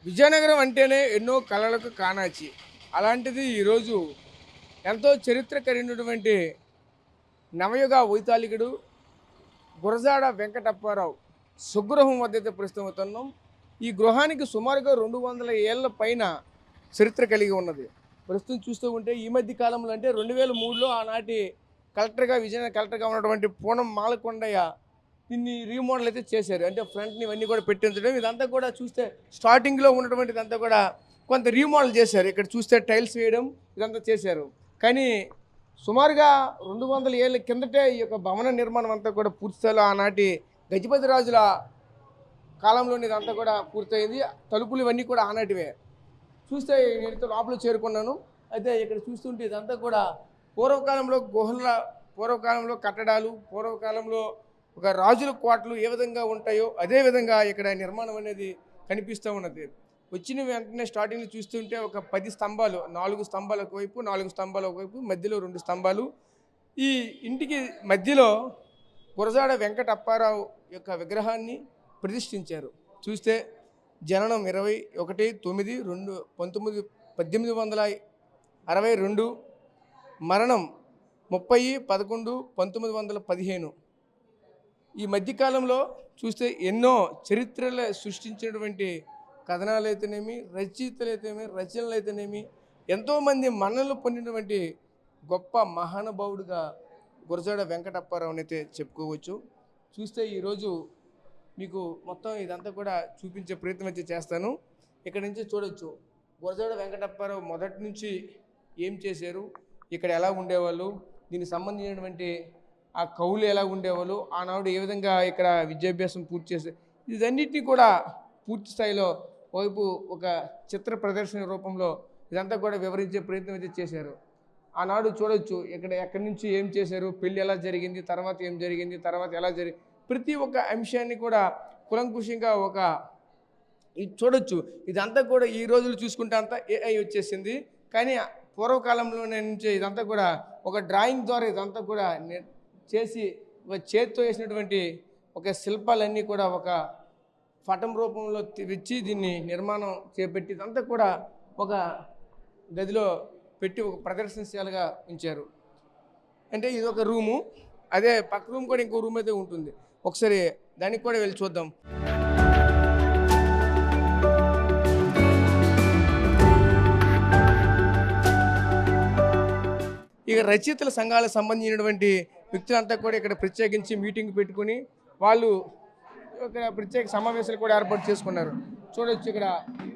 విజయనగరం అంటేనే ఎన్నో కళలకు కానాచి. అలాంటిది ఈరోజు ఎంతో చరిత్ర కలిగినటువంటి నవయుగ వైతాళికుడు గురజాడ వెంకటప్పారావు స్వగృహం వద్దైతే ప్రస్తుతం అవుతున్నాం. ఈ గృహానికి సుమారుగా 200 ఏళ్ల పైన చరిత్ర కలిగి ఉన్నది. ప్రస్తుతం చూస్తూ ఉంటే ఈ మధ్య కాలంలో అంటే 2003లో ఆనాటి విజయనగరం కలెక్టర్గా ఉన్నటువంటి పూనం మాలకొండయ్య దీన్ని రీమోడల్ అయితే చేశారు. అంటే ఫ్రంట్ని ఇవన్నీ కూడా పెట్టించడం, ఇదంతా కూడా చూస్తే స్టార్టింగ్లో ఉన్నటువంటి ఇదంతా కూడా కొంత రీమోడల్ చేశారు. ఇక్కడ చూస్తే టైల్స్ వేయడం ఇదంతా చేశారు. కానీ సుమారుగా 200 ఏళ్ళ కిందటే ఈ యొక్క భవన నిర్మాణం అంతా కూడా పూర్తిస్థాయిలో ఆనాటి గజపతి రాజుల కాలంలోని ఇదంతా కూడా పూర్తయింది. తలుపులు ఇవన్నీ కూడా ఆనాటివే. చూస్తే నేనైతే లోపల చేరుకున్నాను. అయితే ఇక్కడ చూస్తుంటే ఇదంతా కూడా పూర్వకాలంలో పూర్వకాలంలో కట్టడాలు, పూర్వకాలంలో ఒక రాజుల కోటలు ఏ విధంగా ఉంటాయో అదే విధంగా ఇక్కడ నిర్మాణం అనేది కనిపిస్తూ ఉన్నది. వచ్చిన వెంటనే స్టార్టింగ్లో చూస్తుంటే ఒక 10 స్తంభాలు, 4 స్తంభాలు ఒకవైపు, 4 స్తంభాలు ఒకవైపు, మధ్యలో 2 స్తంభాలు. ఈ ఇంటికి మధ్యలో గురజాడ వెంకట అప్పారావు యొక్క విగ్రహాన్ని ప్రతిష్ఠించారు. చూస్తే జననం 21/2/1862, మరణం 30/11/1915. ఈ మధ్యకాలంలో చూస్తే ఎన్నో చరిత్రలు సృష్టించినటువంటి కథనాలు అయితేనేమి, రచనలు అయితేనేమి ఎంతోమంది మన్ననలు పొందినటువంటి గొప్ప మహానుభావుడిగా గురజాడ వెంకటప్పారావుని అయితే చెప్పుకోవచ్చు. చూస్తే ఈరోజు మీకు మొత్తం ఇదంతా కూడా చూపించే ప్రయత్నం అయితే చేస్తాను. ఇక్కడ నుంచి చూడొచ్చు గురజాడ వెంకటప్పారావు మొదటి నుంచి ఏం చేశారు, ఇక్కడ ఎలా ఉండేవాళ్ళు, దీనికి సంబంధించినటువంటి ఆ కవులు ఎలా ఉండేవాళ్ళు, ఆనాడు ఏ విధంగా ఇక్కడ విద్యాభ్యాసం పూర్తి చేశారు, ఇదన్నిటినీ కూడా పూర్తి స్థాయిలో వైపు ఒక చిత్ర ప్రదర్శన రూపంలో ఇదంతా కూడా వివరించే ప్రయత్నం అయితే చేశారు. ఆనాడు చూడొచ్చు ఇక్కడ ఎక్కడి నుంచి ఏం చేశారు, పెళ్ళి ఎలా జరిగింది, తర్వాత ఏం జరిగింది, తర్వాత ఎలా జరిగింది, ప్రతి ఒక్క అంశాన్ని కూడా కులంకుశంగా ఇది చూడొచ్చు. ఇదంతా కూడా ఈ రోజులు చూసుకుంటే అంతా ఏఐ వచ్చేసింది. కానీ పూర్వకాలంలో నుంచి ఇదంతా కూడా ఒక డ్రాయింగ్ ద్వారా ఇదంతా కూడా చేసి ఒక చేతితో వేసినటువంటి ఒక శిల్పాలన్నీ కూడా ఒక పటం రూపంలో తెచ్చి దీన్ని నిర్మాణం చేపట్టి ఇదంతా కూడా ఒక గదిలో పెట్టి ఒక ప్రదర్శనశాలగా ఉంచారు. అంటే ఇది ఒక రూము, అదే పక్క రూమ్ కూడా ఇంకో రూమ్ అయితే ఉంటుంది. ఒకసారి దానికి కూడా వెళ్ళి చూద్దాం. ఇక రచయితల సంఘాలకు సంబంధించినటువంటి వ్యక్తులంతా కూడా ఇక్కడ ప్రత్యేకించి మీటింగ్ పెట్టుకుని వాళ్ళు ఇక్కడ ప్రత్యేక సమావేశాలు కూడా ఏర్పాటు చేసుకున్నారు. చూడొచ్చు ఇక్కడ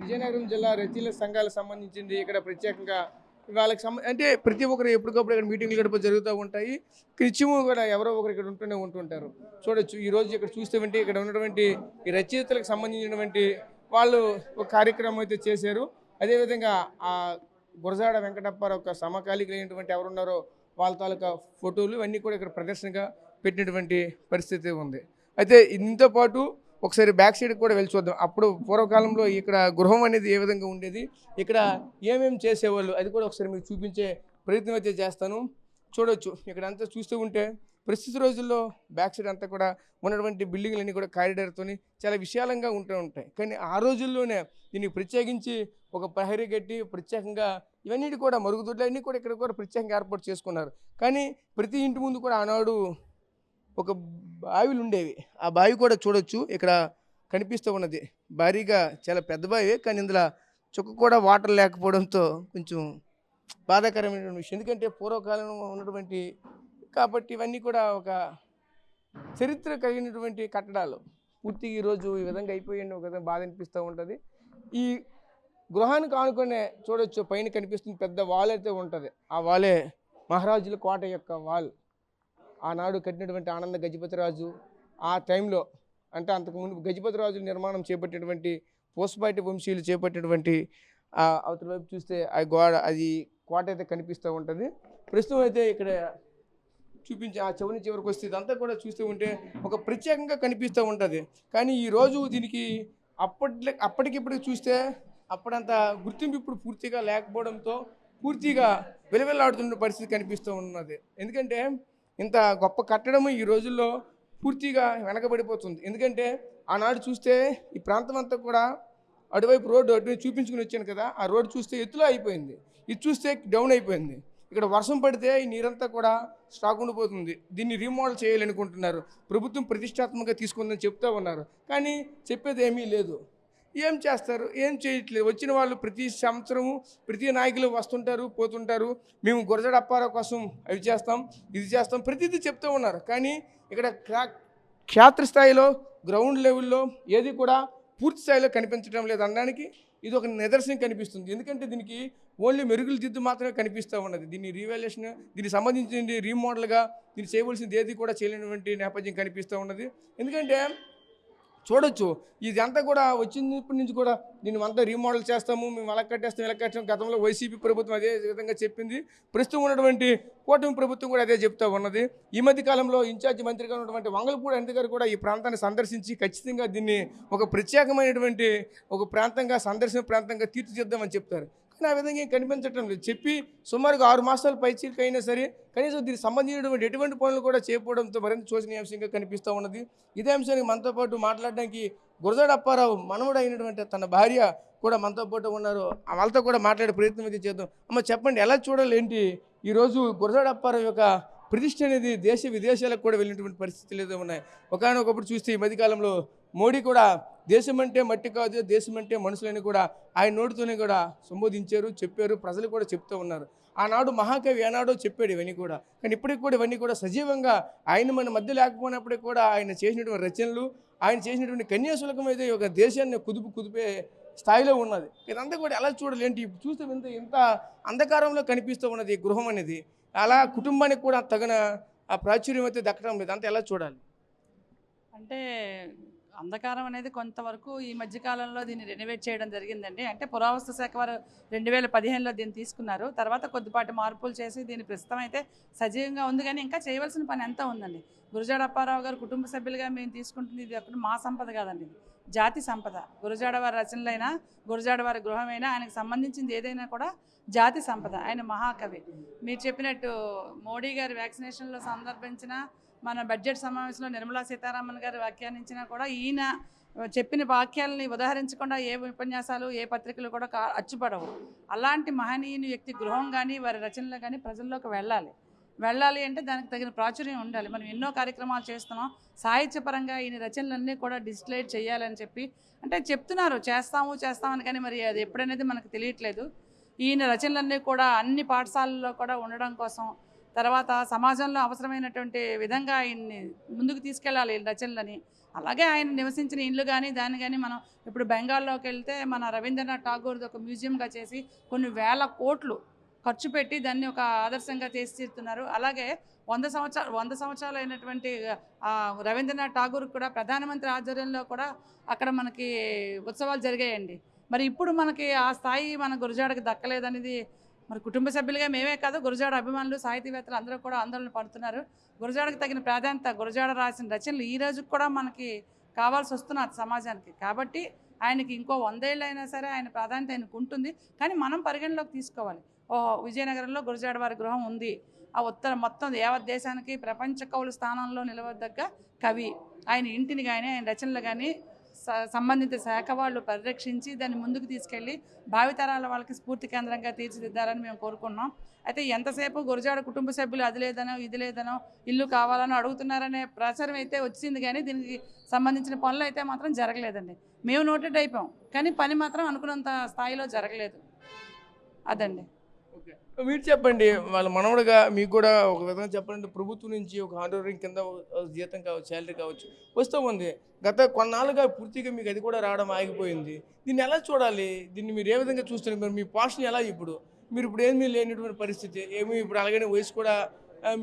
విజయనగరం జిల్లా రచయితల సంఘాలకు సంబంధించింది ఇక్కడ ప్రత్యేకంగా వాళ్ళకి అంటే ప్రతి ఒక్కరు ఎప్పటికప్పుడు ఇక్కడ మీటింగ్లు గడప జరుగుతూ ఉంటాయి. నిత్యము కూడా ఎవరో ఒకరు ఇక్కడ ఉంటుంటారు. చూడొచ్చు ఈరోజు ఇక్కడ చూస్తే ఇక్కడ ఉన్నటువంటి ఈ రచయితలకు సంబంధించినటువంటి వాళ్ళు ఒక కార్యక్రమం అయితే చేశారు. అదేవిధంగా ఆ గురజాడ వెంకటప్పారావు ఒక సమకాలీకులైనటువంటి ఎవరున్నారో వాళ్ళ తాలూకా ఫోటోలు ఇవన్నీ కూడా ఇక్కడ ప్రదర్శనగా పెట్టినటువంటి పరిస్థితి ఉంది. అయితే దీంతో పాటు ఒకసారి బ్యాక్ సైడ్ కూడా వెళ్ళి చూద్దాం. అప్పుడు పూర్వకాలంలో ఇక్కడ గృహం అనేది ఏ విధంగా ఉండేది, ఇక్కడ ఏమేమి చేసేవాళ్ళు, అది కూడా ఒకసారి మీకు చూపించే ప్రయత్నం అయితే చేస్తాను. చూడొచ్చు ఇక్కడ అంతా చూస్తూ ఉంటే ప్రస్తుత రోజుల్లో బ్యాక్ సైడ్ అంతా కూడా ఉన్నటువంటి బిల్డింగ్లన్నీ కూడా కారిడార్తో చాలా విశాలంగా ఉంటాయి. కానీ ఆ రోజుల్లోనే దీన్ని ప్రత్యేకించి ఒక ప్రహరీ కట్టి ప్రత్యేకంగా ఇవన్నీ కూడా మరుగుదొడ్లు అన్నీ కూడా ఇక్కడ కూడా ప్రత్యేకంగా ఏర్పాటు చేసుకున్నారు. కానీ ప్రతి ఇంటి ముందు కూడా ఆనాడు ఒక బావిలు ఉండేవి. ఆ బావి కూడా చూడొచ్చు ఇక్కడ కనిపిస్తూ ఉన్నది. భారీగా చాలా పెద్ద బావి, కానీ ఇందులో చుక్క కూడా వాటర్ లేకపోవడంతో కొంచెం బాధాకరమైన విషయం. ఎందుకంటే పూర్వకాలంలో ఉన్నటువంటి కాబట్టి ఇవన్నీ కూడా ఒక చరిత్ర కలిగినటువంటి కట్టడాలు పూర్తిగా ఈరోజు ఈ విధంగా అయిపోయాయి. ఒక విధంగా బాధ అనిపిస్తూ ఉంటుంది. ఈ గృహానికి ఆనుకునే చూడొచ్చు పైన కనిపిస్తుంది పెద్ద వాల్ అయితే ఉంటుంది. ఆ వాలే మహారాజుల కోట యొక్క వాల్. ఆనాడు కట్టినటువంటి ఆనంద గజపతి రాజు ఆ టైంలో, అంటే అంతకుముందు గజపతి రాజుల నిర్మాణం చేపట్టినటువంటి పూసపాటి వంశీయులు చేపట్టినటువంటి అవతల వైపు చూస్తే అది కోట అయితే కనిపిస్తూ ఉంటుంది. ప్రస్తుతం అయితే ఇక్కడ చూపించి ఆ చివరికి వస్తే ఇదంతా కూడా చూస్తూ ఉంటే ఒక ప్రత్యేకంగా కనిపిస్తూ ఉంటుంది. కానీ ఈరోజు దీనికి అప్పటికిప్పటికి చూస్తే అప్పుడంత గుర్తింపు ఇప్పుడు పూర్తిగా లేకపోవడంతో పూర్తిగా వెలువెల్లాడుతున్న పరిస్థితి కనిపిస్తూ ఉన్నది. ఎందుకంటే ఇంత గొప్ప కట్టడము ఈ రోజుల్లో పూర్తిగా వెనకబడిపోతుంది. ఎందుకంటే ఆనాడు చూస్తే ఈ ప్రాంతం అంతా కూడా అటువైపు రోడ్డు అటువైపు చూపించుకుని వచ్చాను కదా, ఆ రోడ్డు చూస్తే ఎత్తులో అయిపోయింది, ఇది చూస్తే డౌన్ అయిపోయింది. ఇక్కడ వర్షం పడితే ఈ నీరంతా కూడా స్టాక్ ఉండిపోతుంది. దీన్ని రీమోడల్ చేయాలనుకుంటున్నారు. ప్రభుత్వం ప్రతిష్టాత్మకంగా తీసుకుందని చెప్తూ ఉన్నారు, కానీ చెప్పేది ఏమీ లేదు. ఏం చేస్తారు? ఏం చేయట్లేదు. వచ్చిన వాళ్ళు ప్రతి సంవత్సరము ప్రతి నాయకులు వస్తుంటారు, పోతుంటారు. మేము గురజాడ అప్పారావు కోసం అవి చేస్తాం, ఇది చేస్తాం, ప్రతిదీ చెప్తూ ఉన్నారు. కానీ ఇక్కడ క్షేత్రస్థాయిలో గ్రౌండ్ లెవెల్లో ఏది కూడా పూర్తి స్థాయిలో కనిపించడం లేదు అనడానికి ఇది ఒక నిదర్శనం కనిపిస్తుంది. ఎందుకంటే దీనికి ఓన్లీ మెరుగులు దిద్దు మాత్రమే కనిపిస్తూ ఉన్నది. దీన్ని రీవాల్యుయేషన్, దీనికి సంబంధించిన రీమోడల్గా దీన్ని చేయవలసింది ఏది కూడా చేయలేనటువంటి నేపథ్యం కనిపిస్తూ ఉన్నది. ఎందుకంటే చూడొచ్చు, ఇదంతా కూడా వచ్చినప్పటి నుంచి కూడా దీన్ని అంతా రీమోడల్ చేస్తాము, మేము అలా కట్టేస్తాం, ఇలా కట్టాం. గతంలో వైసీపీ ప్రభుత్వం అదే విధంగా చెప్పింది. ప్రస్తుతం ఉన్నటువంటి కూటమి ప్రభుత్వం కూడా అదే చెప్తూ ఉన్నది. ఈ మధ్య కాలంలో ఇన్ఛార్జి మంత్రిగా ఉన్నటువంటి వంగలపూడి అనిత గారు కూడా ఈ ప్రాంతాన్ని సందర్శించి ఖచ్చితంగా దీన్ని ఒక ప్రత్యేకమైనటువంటి ఒక ప్రాంతంగా, సందర్శన ప్రాంతంగా తీర్చిదిద్దామని చెప్తారు. కానీ ఆ విధంగా ఏం కనిపించడం లేదు. చెప్పి సుమారుగా 6 మాసాల పైచీలకి అయినా సరే కనీసం దీనికి సంబంధించినటువంటి ఎటువంటి పనులు కూడా చేయకపోవడంతో మరింత శోచనీయాంశంగా కనిపిస్తూ ఉన్నది. ఇదే అంశానికి మనతో పాటు మాట్లాడడానికి గురజాడ అప్పారావు మనవడు అయినటువంటి తన భార్య కూడా మనతో పాటు ఉన్నారు. వాళ్ళతో కూడా మాట్లాడే ప్రయత్నం అయితే చేద్దాం. అమ్మ, చెప్పండి, ఎలా చూడాలి ఏంటి? ఈరోజు గురజాడ అప్పారావు యొక్క ప్రతిష్ట అనేది దేశ విదేశాలకు కూడా వెళ్ళినటువంటి పరిస్థితులు ఏదో ఉన్నాయి. ఒకనొకప్పుడు చూస్తే ఈ మధ్యకాలంలో మోడీ కూడా దేశం అంటే మట్టి కాదు, దేశం అంటే మనుషులని కూడా ఆయన నోటితోనే కూడా సంబోధించారు, చెప్పారు. ప్రజలు కూడా చెప్తూ ఉన్నారు. ఆనాడు మహాకవి ఏనాడో చెప్పాడు ఇవన్నీ కూడా. కానీ ఇప్పటికి కూడా ఇవన్నీ కూడా సజీవంగా ఆయన మన మధ్య లేకపోయినప్పటికీ కూడా ఆయన చేసినటువంటి రచనలు, ఆయన చేసినటువంటి కన్యాశుల్కం అయితే ఒక దేశాన్ని కుదిపే స్థాయిలో ఉన్నది. ఇదంతా కూడా ఎలా చూడాలి ఏంటి? చూస్తే ఇంత అంధకారంలో కనిపిస్తూ ఉన్నది గృహం అనేది. అలా కుటుంబానికి కూడా తగిన ఆ ప్రాచుర్యం అయితే దక్కడం లేదు. అంతా ఎలా చూడాలి అంటే అంధకారం అనేది కొంతవరకు ఈ మధ్యకాలంలో దీన్ని రెనోవేట్ చేయడం జరిగిందండి. అంటే పురావస్తు శాఖ వారు 2015లో దీన్ని తీసుకున్నారు. తర్వాత కొద్దిపాటి మార్పులు చేసి దీన్ని ప్రస్తుతం అయితే సజీవంగా ఉంది. కానీ ఇంకా చేయవలసిన పని ఎంతో ఉందండి. గురజాడ అప్పారావు గారు కుటుంబ సభ్యులుగా మేము తీసుకుంటుంది ఇది ఒకటి మా సంపద కాదండి, ఇది జాతి సంపద. గురజాడ వారి రచనలైనా, గురజాడ వారి గృహమైనా, ఆయనకు సంబంధించింది ఏదైనా కూడా జాతి సంపద. ఆయన మహాకవి. మీరు చెప్పినట్టు మోడీ గారి వ్యాక్సినేషన్లో సందర్భించిన మన బడ్జెట్ సమావేశంలో నిర్మలా సీతారామన్ గారు వ్యాఖ్యానించినా కూడా ఈయన చెప్పిన వాక్యాలని ఉదాహరించకుండా ఏ ఉపన్యాసాలు, ఏ పత్రికలు కూడా అచ్చుపడవు. అలాంటి మహనీయుని వ్యక్తి గృహం కానీ, వారి రచనలు కానీ ప్రజల్లోకి వెళ్ళాలి అంటే దానికి తగిన ప్రాచుర్యం ఉండాలి. మనం ఎన్నో కార్యక్రమాలు చేస్తున్నాం. సాహిత్యపరంగా ఈయన రచనలన్నీ కూడా డిజిటలైజ్ చేయాలని చెప్పి అంటే చెప్తున్నారు, చేస్తామని, కానీ మరి అది ఎప్పుడనేది మనకు తెలియట్లేదు. ఈయన రచనలన్నీ కూడా అన్ని పాఠశాలల్లో కూడా ఉండడం కోసం, తర్వాత సమాజంలో అవసరమైనటువంటి విధంగా ఆయన్ని ముందుకు తీసుకెళ్ళాలి ఈ రచనలని. అలాగే ఆయన నివసించిన ఇల్లు కానీ, దాన్ని కానీ మనం ఇప్పుడు బెంగాల్లోకి వెళ్తే మన రవీంద్రనాథ్ ఠాగూర్ది ఒక మ్యూజియంగా చేసి కొన్ని వేల కోట్లు ఖర్చు పెట్టి దాన్ని ఒక ఆదర్శంగా తీర్చిదిద్దుతున్నారు. అలాగే 100 సంవత్సరాలు అయినటువంటి రవీంద్రనాథ్ ఠాగూర్ కూడా ప్రధానమంత్రి ఆధ్వర్యంలో కూడా అక్కడ మనకి ఉత్సవాలు జరిగాయండి. మరి ఇప్పుడు మనకి ఆ స్థాయి మన గురజాడకి దక్కలేదనేది మరి కుటుంబ సభ్యులుగా మేమే కాదు, గురజాడ అభిమానులు, సాహితీవేత్తలు అందరూ కూడా ఆందోళన పడుతున్నారు. గురజాడకు తగిన ప్రాధాన్యత, గురజాడ రాసిన రచనలు ఈ రోజు కూడా మనకి కావాల్సి వస్తున్నారు సమాజానికి. కాబట్టి ఆయనకి ఇంకో 100 ఏళ్ళు అయినా సరే ఆయన ప్రాధాన్యత ఆయనకు ఉంటుంది. కానీ మనం పరిగణలోకి తీసుకోవాలి. విజయనగరంలో గురజాడ వారి గృహం ఉంది. ఆ మొత్తం యావత్ దేశానికి ప్రపంచ కవుల స్థానంలో నిలవదగ్గ కవి. ఆయన ఇంటిని కానీ, ఆయన రచనలు కానీ సంబంధిత శాఖ వాళ్ళు పరిరక్షించి దాన్ని ముందుకు తీసుకెళ్ళి భావితరాల వాళ్ళకి స్ఫూర్తి కేంద్రంగా తీర్చిదిద్దాలని మేము కోరుకున్నాం. అయితే ఎంతసేపు గురజాడ కుటుంబ సభ్యులు అది లేదనో, ఇది లేదనో, ఇల్లు కావాలనో అడుగుతున్నారనే ప్రచారం అయితే వచ్చింది. కానీ దీనికి సంబంధించిన పనులు అయితే మాత్రం జరగలేదండి. మేము నోటెడ్ అయిపోయాం, కానీ పని మాత్రం అనుకున్నంత స్థాయిలో జరగలేదు. అదండి. మీరు చెప్పండి, వాళ్ళ మనవడుగా మీకు కూడా ఒక విధంగా చెప్పాలంటే ప్రభుత్వం నుంచి ఒక హానోరింగ్ కింద జీతం కావచ్చు, శాలరీ కావచ్చు వస్తూ ఉంది. గత కొన్నాళ్ళుగా పూర్తిగా మీకు అది కూడా రావడం ఆగిపోయింది. దీన్ని ఎలా చూడాలి? దీన్ని మీరు ఏ విధంగా చూస్తున్నారు? మరి మీ పోషణ ఎలా? మీరు ఇప్పుడు ఏమీ లేనటువంటి పరిస్థితి, ఏమీ ఇప్పుడు అలాగనే వయసు కూడా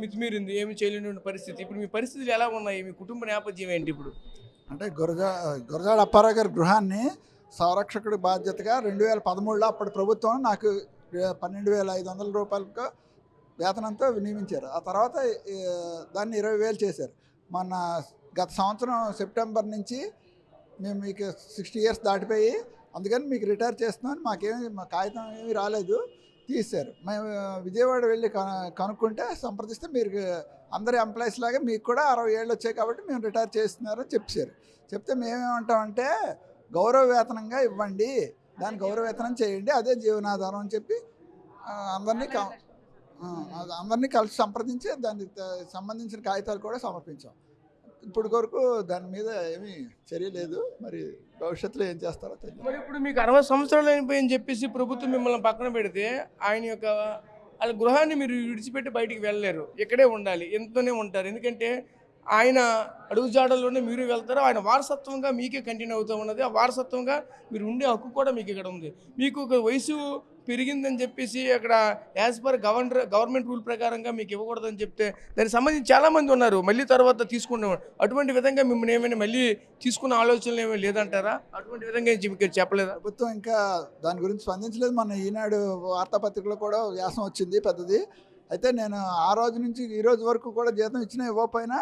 మితిమీరింది, ఏమీ చేయలేనటువంటి పరిస్థితి. ఇప్పుడు మీ పరిస్థితులు ఎలా ఉన్నాయి? మీ కుటుంబ నేపథ్యం ఏంటి ఇప్పుడు? అంటే గురజాడ అప్పారావు గారి గృహాన్ని సంరక్షకుడి బాధ్యతగా 2013లో అప్పటి ప్రభుత్వం నాకు 12,500 రూపాయలకు వేతనంతో నియమించారు. ఆ తర్వాత దాన్ని 20,000 చేశారు. మన గత సంవత్సరం సెప్టెంబర్ నుంచి మేము మీకు 60 ఇయర్స్ దాటిపోయి, అందుకని మీకు రిటైర్ చేస్తున్నామని మా కాగితం ఏమీ రాలేదు, తీశారు. మేము విజయవాడ వెళ్ళి కనుక్కుంటే సంప్రదిస్తే మీరు అందరి ఎంప్లాయీస్ లాగా మీకు కూడా 60 ఏళ్ళు వచ్చాయి కాబట్టి మేము రిటైర్ చేస్తున్నారని చెప్పారు. చెప్తే మేమేమంటామంటే గౌరవ వేతనంగా ఇవ్వండి, దాని గౌరవ వేతనం చేయండి, అదే జీవనాధారం అని చెప్పి అందరినీ అందరినీ కలిసి సంప్రదించి దానికి సంబంధించిన కాగితాలు కూడా సమర్పించాం. ఇప్పుడు వరకు దాని మీద ఏమీ చర్య లేదు. మరి భవిష్యత్తులో ఏం చేస్తారో తెలియదు. మరి ఇప్పుడు మీకు 60 సంవత్సరాలు అయిపోయిందని చెప్పేసి ప్రభుత్వం మిమ్మల్ని పక్కన పెడితే ఆయన యొక్క వాళ్ళ గృహాన్ని మీరు విడిచిపెట్టి బయటికి వెళ్ళలేరు, ఇక్కడే ఉండాలి, ఎంతోనే ఉంటారు. ఎందుకంటే ఆయన అడుగుజాడల్లోనే మీరు వెళ్తారు. ఆయన వారసత్వంగా మీకే కంటిన్యూ అవుతూ ఉన్నది. ఆ వారసత్వంగా మీరు ఉండే హక్కు కూడా మీకు ఇక్కడ ఉంది. మీకు ఒక వయసు పెరిగిందని చెప్పేసి అక్కడ యాజ్ పర్ గవర్నమెంట్ రూల్ ప్రకారంగా మీకు ఇవ్వకూడదని చెప్తే దానికి సంబంధించి చాలామంది ఉన్నారు మళ్ళీ తర్వాత తీసుకున్నాం. అటువంటి విధంగా మిమ్మల్ని ఏమైనా మళ్ళీ తీసుకున్న ఆలోచనలు ఏమీ లేదంటారా? అటువంటి విధంగా మీకు చెప్పలేదా? ప్రభుత్వం ఇంకా దాని గురించి స్పందించలేదు. మన ఈనాడు వార్తాపత్రికలో కూడా వ్యాసం వచ్చింది పెద్దది. అయితే నేను ఆ రోజు నుంచి ఈ రోజు వరకు కూడా జీతం ఇచ్చినా ఇవ్వకపోయినా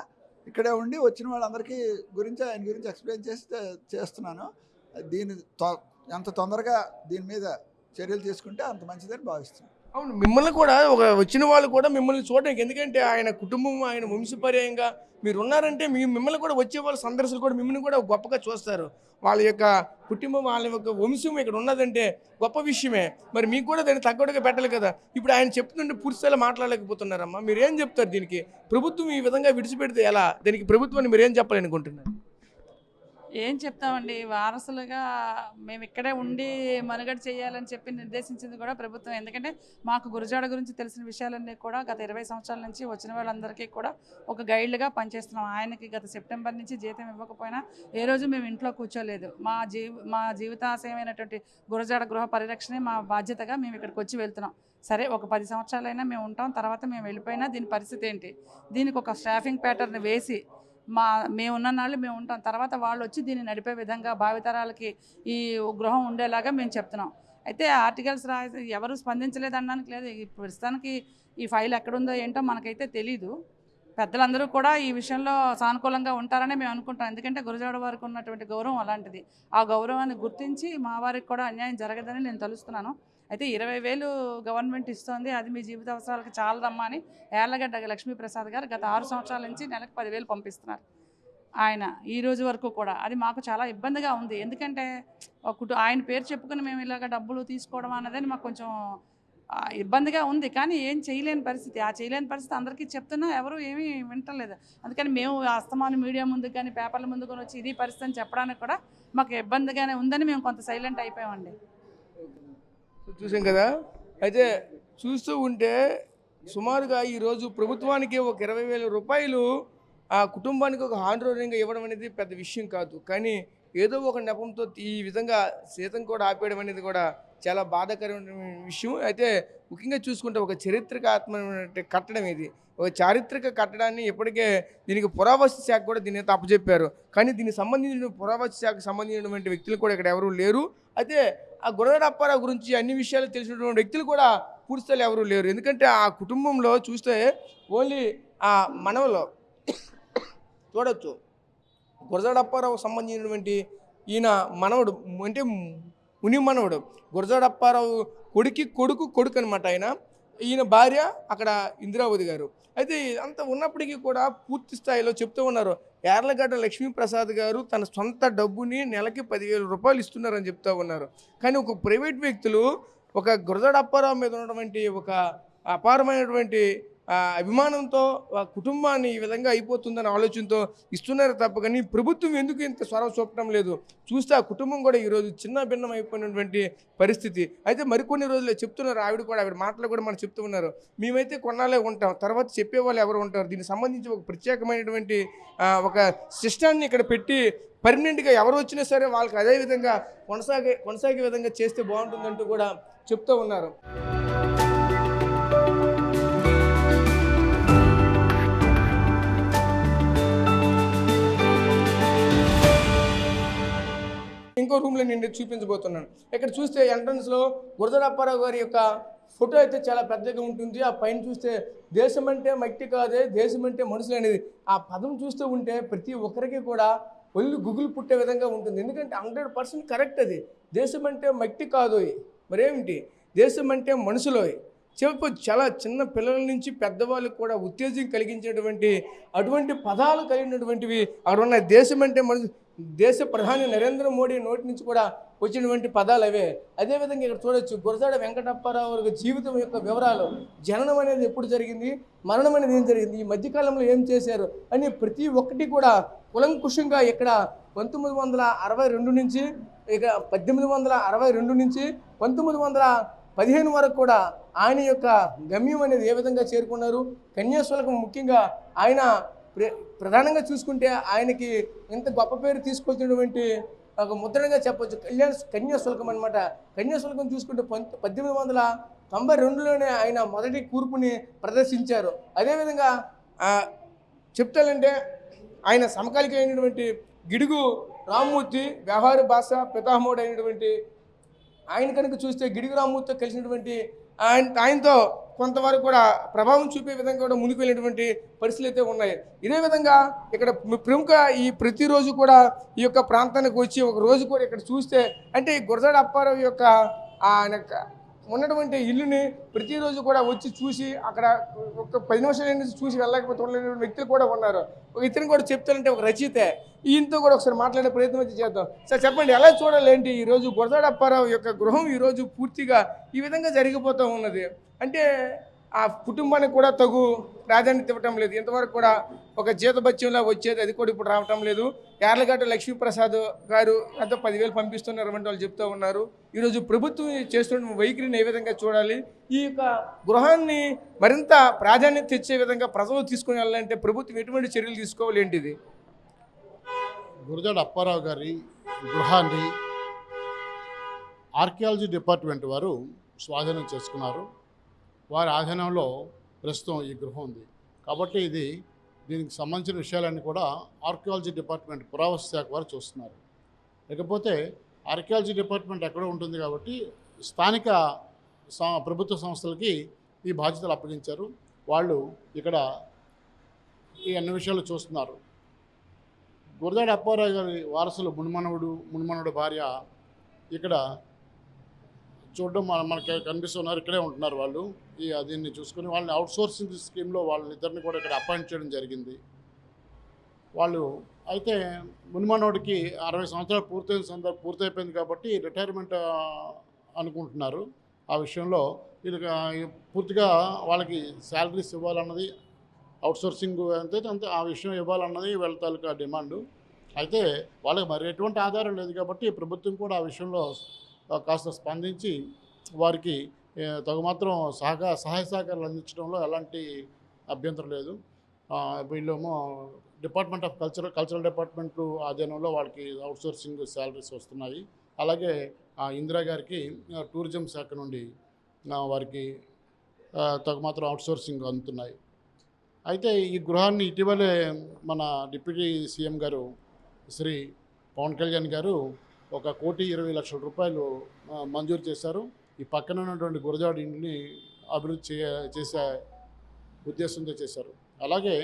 ఇక్కడే ఉండి వచ్చిన వాళ్ళందరికీ గురించి ఆయన గురించి ఎక్స్ప్లెయిన్ చేస్తున్నాను. దీని ఎంత తొందరగా దీని మీద చర్యలు తీసుకుంటే అంత మంచిదని భావిస్తున్నాను. అవును, మిమ్మల్ని కూడా వచ్చిన వాళ్ళు కూడా మిమ్మల్ని చూడడానికి, ఎందుకంటే ఆయన కుటుంబం ఆయన వంశపర్యంగా మీరు ఉన్నారంటే మిమ్మల్ని కూడా వచ్చే వాళ్ళ సందర్శకులు కూడా మిమ్మల్ని కూడా గొప్పగా చూస్తారు. వాళ్ళ యొక్క కుటుంబం వాళ్ళ యొక్క వంశం ఇక్కడ ఉన్నదంటే గొప్ప విషయమే. మరి మీకు కూడా దాన్ని తగ్గట్టుగా పెట్టాలి కదా. ఇప్పుడు ఆయన చెప్తుంటే పూర్తిస్థాయిలో మాట్లాడలేకపోతున్నారమ్మా, మీరు ఏం చెప్తారు దీనికి? ప్రభుత్వం ఈ విధంగా విడిచిపెడితే ఎలా? దీనికి ప్రభుత్వాన్ని మీరు ఏం చెప్పాలనుకుంటున్నారు? ఏం చెప్తామండి, వారసులుగా మేము ఇక్కడే ఉండి మనుగడ చేయాలని చెప్పి నిర్దేశించింది కూడా ప్రభుత్వం. ఎందుకంటే మాకు గురజాడ గురించి తెలిసిన విషయాలన్నీ కూడా గత 20 సంవత్సరాల నుంచి వచ్చిన వాళ్ళందరికీ కూడా ఒక గైడ్లుగా పనిచేస్తున్నాం. ఆయనకి గత సెప్టెంబర్ నుంచి జీతం ఇవ్వకపోయినా ఏ రోజు మేము ఇంట్లో కూర్చోలేదు. మా జీవితాశయమైనటువంటి గురజాడ గృహ పరిరక్షణే మా బాధ్యతగా మేము ఇక్కడికి వచ్చి వెళ్తున్నాం. సరే, ఒక 10 సంవత్సరాలైనా మేము ఉంటాం, తర్వాత మేము వెళ్ళిపోయినా దీని పరిస్థితి ఏంటి? దీనికి ఒక స్టాఫింగ్ ప్యాటర్న్ వేసి మేమున్న నాళ్ళు మేము ఉంటాం, తర్వాత వాళ్ళు వచ్చి దీన్ని నడిపే విధంగా భావితరాలకి ఈ గృహం ఉండేలాగా మేము చెప్తున్నాం. అయితే ఆర్టికల్స్ ఎవరు స్పందించలేదనడానికి లేదు. ప్రస్తుతానికి ఈ ఫైల్ ఎక్కడుందో ఏంటో మనకైతే తెలీదు. పెద్దలందరూ కూడా ఈ విషయంలో సానుకూలంగా ఉంటారని మేము అనుకుంటాం. ఎందుకంటే గురజాడ వారికి ఉన్నటువంటి గౌరవం అలాంటిది. ఆ గౌరవాన్ని గుర్తించి మా వారికి కూడా అన్యాయం జరగదని నేను తలుస్తున్నాను. అయితే 20,000 గవర్నమెంట్ ఇస్తోంది, అది మీ జీవిత అవసరాలకు చాలదమ్మా అని యార్లగడ్డ లక్ష్మీప్రసాద్ గారు గత 6 సంవత్సరాల నుంచి నెలకు 10,000 పంపిస్తున్నారు ఆయన ఈ రోజు వరకు కూడా. అది మాకు చాలా ఇబ్బందిగా ఉంది. ఎందుకంటే ఆయన పేరు చెప్పుకుని మేము ఇలాగ డబ్బులు తీసుకోవడం అన్నదని మాకు కొంచెం ఇబ్బందిగా ఉంది. కానీ ఏం చేయలేని పరిస్థితి. ఆ చేయలేని పరిస్థితి అందరికీ చెప్తున్నా ఎవరు ఏమీ వింటలేదు. అందుకని మేము అస్తమాను మీడియా ముందుకు కానీ పేపర్ల ముందుకు వచ్చి ఇది పరిస్థితి అని చెప్పడానికి కూడా మాకు ఇబ్బందిగానే ఉందని మేము కొంత సైలెంట్ అయిపోయామండి. చూసాం కదా. అయితే చూస్తూ ఉంటే సుమారుగా ఈరోజు ప్రభుత్వానికి ఒక 20,000 రూపాయలు ఆ కుటుంబానికి ఒక హానరోరియంగా ఇవ్వడం అనేది పెద్ద విషయం కాదు. కానీ ఏదో ఒక నెపంతో ఈ విధంగా జీతం కూడా ఆపేయడం అనేది కూడా చాలా బాధాకరమైన విషయం. అయితే ముఖ్యంగా చూసుకుంటే ఒక చారిత్రకాత్మక కట్టడం ఇది. ఒక చారిత్రక కట్టడాన్ని ఇప్పటికే దీనికి పురావస్తు శాఖ కూడా దీన్ని అప్పచెప్పారు. కానీ దీనికి సంబంధించిన పురావస్తు శాఖకు సంబంధించినటువంటి వ్యక్తులు కూడా ఇక్కడ ఎవరూ లేరు. అయితే ఆ గురజాడ అప్పారావు గురించి అన్ని విషయాలు తెలిసినటువంటి వ్యక్తులు కూడా పూర్తిస్థాయిలో ఎవరూ లేరు. ఎందుకంటే ఆ కుటుంబంలో చూస్తే ఓన్లీ ఆ మనవలో చూడొచ్చు. గురజాడ అప్పారావుకు సంబంధించినటువంటి ఈయన మనవడు అంటే ముని మనవడు గురజాడ అప్పారావు కొడుకు అనమాట ఆయన. ఈయన భార్య అక్కడ ఇందిరావతి గారు. అయితే అంత ఉన్నప్పటికీ కూడా పూర్తి స్థాయిలో చెప్తూ ఉన్నారు, యార్లగడ్డ లక్ష్మీప్రసాద్ గారు తన సొంత డబ్బుని నెలకి 10,000 రూపాయలు ఇస్తున్నారని చెప్తూ ఉన్నారు. కానీ ఒక ప్రైవేట్ వ్యక్తులు ఒక గురజాడ అప్పారావు మీద ఉన్నటువంటి ఒక అపారమైనటువంటి అభిమానంతో కుటుంబాన్ని ఈ విధంగా అయిపోతుందనే ఆలోచనతో ఇస్తున్నారు తప్ప కానీ ప్రభుత్వం ఎందుకు ఇంత స్వరం చూపడం లేదు? చూస్తే ఆ కుటుంబం కూడా ఈరోజు చిన్న భిన్నం అయిపోయినటువంటి పరిస్థితి. అయితే మరికొన్ని రోజులు చెప్తున్నారు, ఆవిడ మాటలు కూడా మనం చెప్తూ ఉన్నారు, మేమైతే కొన్నాళ్ళే ఉంటాం, తర్వాత చెప్పేవాళ్ళు ఎవరు ఉంటారు? దీనికి సంబంధించి ఒక ప్రత్యేకమైనటువంటి ఒక సిస్టాన్ని ఇక్కడ పెట్టి పర్మనెంట్గా ఎవరు వచ్చినా సరే వాళ్ళకి అదే విధంగా కొనసాగే విధంగా చేస్తే బాగుంటుందంటూ కూడా చెప్తూ ఉన్నారు. ఇంకో రూమ్లో నేను చూపించబోతున్నాను. ఇక్కడ చూస్తే ఎంట్రన్స్లో గురజాడ అప్పారావు గారి యొక్క ఫోటో అయితే చాలా పెద్దగా ఉంటుంది. ఆ పైన చూస్తే దేశం అంటే మట్టి కాదే, దేశం అంటే మనుషులు అనేది ఆ పదం చూస్తూ ఉంటే ప్రతి ఒక్కరికి కూడా ఒళ్ళు గుగులు పుట్టే విధంగా ఉంటుంది. ఎందుకంటే 100% కరెక్ట్ అది. దేశం అంటే మట్టి కాదు, మరేమిటి దేశం అంటే మనుషులోయ్. చాలా చిన్న పిల్లల నుంచి పెద్దవాళ్ళకు కూడా ఉత్తేజం కలిగించేటువంటి అటువంటి పదాలు కలిగినటువంటివి అక్కడ ఉన్న. దేశం అంటే దేశ ప్రధాని నరేంద్ర మోడీ నోటి నుంచి కూడా వచ్చినటువంటి పదాలు అవే. అదేవిధంగా ఇక్కడ చూడొచ్చు గురజాడ వెంకటప్పారావు గారి జీవితం యొక్క వివరాలు, జననం అనేది ఎప్పుడు జరిగింది, మరణం అనేది ఏం జరిగింది, ఈ మధ్యకాలంలో ఏం చేశారు అని ప్రతి ఒక్కటి కూడా కులంకుషంగా ఇక్కడ 1962 నుంచి ఇక 1862 నుంచి 1915 వరకు కూడా ఆయన యొక్క గమ్యం అనేది ఏ విధంగా చేరుకున్నారు. కన్యాశుల్కం ముఖ్యంగా ఆయన ప్రధానంగా చూసుకుంటే ఆయనకి ఇంత గొప్ప పేరు తీసుకొచ్చినటువంటి ఒక ముద్రణగా చెప్పొచ్చు కన్యాశుల్కం అనమాట. కన్యాశుల్కం చూసుకుంటే 1892లోనే ఆయన మొదటి కూర్పుని ప్రదర్శించారు. అదేవిధంగా చెప్తానంటే ఆయన సమకాలిక అయినటువంటి గిడుగు రామ్మూర్తి వ్యవహార భాష పితామహుడు అయినటువంటి ఆయన కనుక చూస్తే గిడుగు రామ్మూర్తితో కలిసినటువంటి ఆయనతో కొంతవరకు కూడా ప్రభావం చూపే విధంగా కూడా ముందుకు వెళ్ళినటువంటి పరిస్థితులు అయితే ఉన్నాయి. ఇదే విధంగా ఇక్కడ ప్రముఖ ఈ ప్రతిరోజు కూడా ఈ యొక్క ప్రాంతానికి వచ్చి ఒక రోజు కూడా ఇక్కడ చూస్తే అంటే ఈ గురజాడ అప్పారావు యొక్క ఆయన ఉన్నటువంటి ఇల్లుని ప్రతిరోజు కూడా వచ్చి చూసి అక్కడ ఒక 10 నిమిషాలు చూసి వెళ్ళకపోతే ఉండలేని వ్యక్తులు కూడా ఉన్నారు. ఒక ఇతను కూడా చెప్తానంటే ఒక రచయితే ఈయనతో కూడా ఒకసారి మాట్లాడే ప్రయత్నం అయితే చేద్దాం. సార్ చెప్పండి, ఎలా చూడాలి ఏంటి ఈరోజు గురజాడ అప్పారావు యొక్క గృహం ఈరోజు పూర్తిగా ఈ విధంగా జరిగిపోతూ ఉన్నది అంటే ఆ కుటుంబానికి కూడా తగు ప్రాధాన్యత ఇవ్వటం లేదు. ఇంతవరకు కూడా ఒక జీతభత్యంలా వచ్చేది అది కూడా ఇప్పుడు రావటం లేదు. యార్లగడ్డ లక్ష్మీప్రసాద్ గారు అంతా 10,000 పంపిస్తున్నారు అంటే వాళ్ళు చెప్తూ ఉన్నారు. ఈరోజు ప్రభుత్వం చేస్తున్న వైఖరిని ఏ విధంగా చూడాలి, ఈ యొక్క గృహాన్ని మరింత ప్రాధాన్యత తెచ్చే విధంగా ప్రజలు తీసుకుని వెళ్ళాలంటే ప్రభుత్వం ఎటువంటి చర్యలు తీసుకోవాలి ఏంటిది? గురజాడ అప్పారావు గారి గృహాన్ని ఆర్కియాలజీ డిపార్ట్మెంట్ వారు స్వాధీనం చేసుకున్నారు. వారి ఆధీనంలో ప్రస్తుతం ఈ గృహం ఉంది కాబట్టి దీనికి సంబంధించిన విషయాలన్నీ కూడా ఆర్కియాలజీ డిపార్ట్మెంట్ పురావస్తు శాఖ వారు చూస్తున్నారు. లేకపోతే ఆర్కియాలజీ డిపార్ట్మెంట్ ఎక్కడో ఉంటుంది కాబట్టి స్థానిక ప్రభుత్వ సంస్థలకి ఈ బాధ్యతలు అప్పగించారు. వాళ్ళు ఇక్కడ ఈ అన్ని విషయాలు చూస్తున్నారు. గురజాడ అప్పారావు గారి వారసులు మునిమనుడు భార్య ఇక్కడ చూడడం మనకి కనిపిస్తున్నారు. ఇక్కడే ఉంటున్నారు వాళ్ళు. దీన్ని చూసుకుని వాళ్ళని అవుట్సోర్సింగ్ స్కీమ్లో వాళ్ళిద్దరిని కూడా ఇక్కడ అపాయింట్ చేయడం జరిగింది. వాళ్ళు అయితే మునిమనోడికి 60 సంవత్సరాలు పూర్తయిపోయింది కాబట్టి రిటైర్మెంట్ అనుకుంటున్నారు. ఆ విషయంలో ఇది పూర్తిగా వాళ్ళకి శాలరీస్ ఇవ్వాలన్నది అవుట్సోర్సింగ్ అంతే ఆ విషయం ఇవ్వాలన్నది వీళ్ళ తాలూకా డిమాండు. అయితే వాళ్ళకి మరి ఎటువంటి ఆధారం లేదు కాబట్టి ప్రభుత్వం కూడా ఆ విషయంలో కాస్త స్పందించి వారికి తగుమాత్రం సహాయ సహకారాలు అందించడంలో ఎలాంటి అభ్యంతరం లేదు. వీళ్ళేమో డిపార్ట్మెంట్ ఆఫ్ కల్చరల్ డిపార్ట్మెంట్ ఆధీనంలో వాళ్ళకి అవుట్సోర్సింగ్ శాలరీస్ వస్తున్నాయి. అలాగే ఇందిరా గారికి టూరిజం శాఖ నుండి వారికి తగుమాత్రం అవుట్సోర్సింగ్ అందుతున్నాయి. అయితే ఈ గృహాన్ని ఇటీవలే మన డిప్యూటీ సీఎం గారు శ్రీ పవన్ కళ్యాణ్ గారు 1,20,00,000 రూపాయలు మంజూరు చేశారు. ఈ పక్కన ఉన్నటువంటి గురజాడ ఇంటిని అభివృద్ధి చేసే ఉద్దేశంతో చేశారు. అలాగే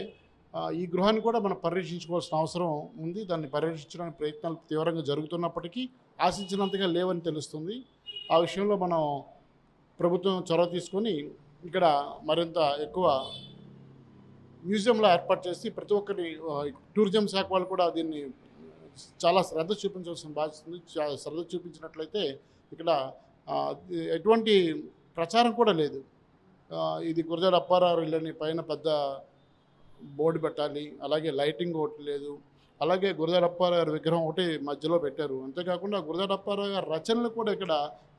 ఈ గృహాన్ని కూడా మనం పరిరక్షించుకోవాల్సిన అవసరం ఉంది. దాన్ని పరిరక్షించడానికి ప్రయత్నాలు తీవ్రంగా జరుగుతున్నప్పటికీ ఆశించినంతగా లేవని తెలుస్తుంది. ఆ విషయంలో మనం ప్రభుత్వం చొరవ తీసుకొని ఇక్కడ మరింత ఎక్కువ మ్యూజియంలో ఏర్పాటు చేసి ప్రతి ఒక్కరి టూరిజం శాఖ వాళ్ళు కూడా దీన్ని చాలా శ్రద్ధ చూపించాల్సిన బాధ్యత ఉంది. శ్రద్ధ చూపించినట్లయితే ఇక్కడ ఎటువంటి ప్రచారం కూడా లేదు. ఇది గురజాడ అప్పారావు ఇళ్ళని పైన పెద్ద బోర్డు పెట్టాలి, అలాగే లైటింగ్ ఒకటి లేదు, అలాగే గురజాడ అప్పారావు విగ్రహం ఒకటి మధ్యలో పెట్టారు. అంతేకాకుండా గురజాడ అప్పారావు గారి రచనలు కూడా ఇక్కడ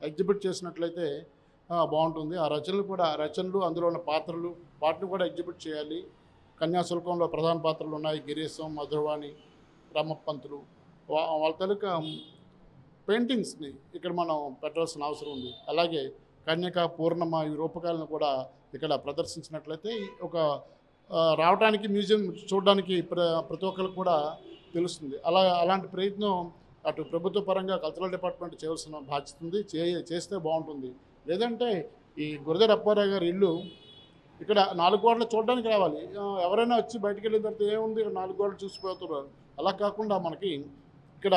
ఎగ్జిబిట్ చేసినట్లయితే బాగుంటుంది. ఆ రచనలు అందులో ఉన్న వాటిని కూడా ఎగ్జిబిట్ చేయాలి. కన్యాశుల్కంలో ప్రధాన పాత్రలు ఉన్నాయి. గిరీశం, మధురవాణి, రామపంతులు వాళ్ళ తాలూకా పెయింటింగ్స్ని ఇక్కడ మనం పెట్టాల్సిన అవసరం ఉంది. అలాగే కన్యక, పూర్ణమ ఈ రూపకాలను కూడా ఇక్కడ ప్రదర్శించినట్లయితే రావడానికి మ్యూజియం చూడడానికి ప్రతి ఒక్కరికి కూడా తెలుస్తుంది. అలాంటి ప్రయత్నం అటు ప్రభుత్వ పరంగా కల్చరల్ డిపార్ట్మెంట్ చేయవలసిన బాధ్యత ఉంది. చేస్తే బాగుంటుంది. లేదంటే ఈ గురజాడ అప్పారావు గారి ఇల్లు ఇక్కడ 4 గోడలు చూడడానికి రావాలి. ఎవరైనా వచ్చి బయటికి వెళ్ళిన తర్వాత ఏముంది ఇక్కడ 4 గోడలు చూసిపోతున్నారు. అలా కాకుండా మనకి ఇక్కడ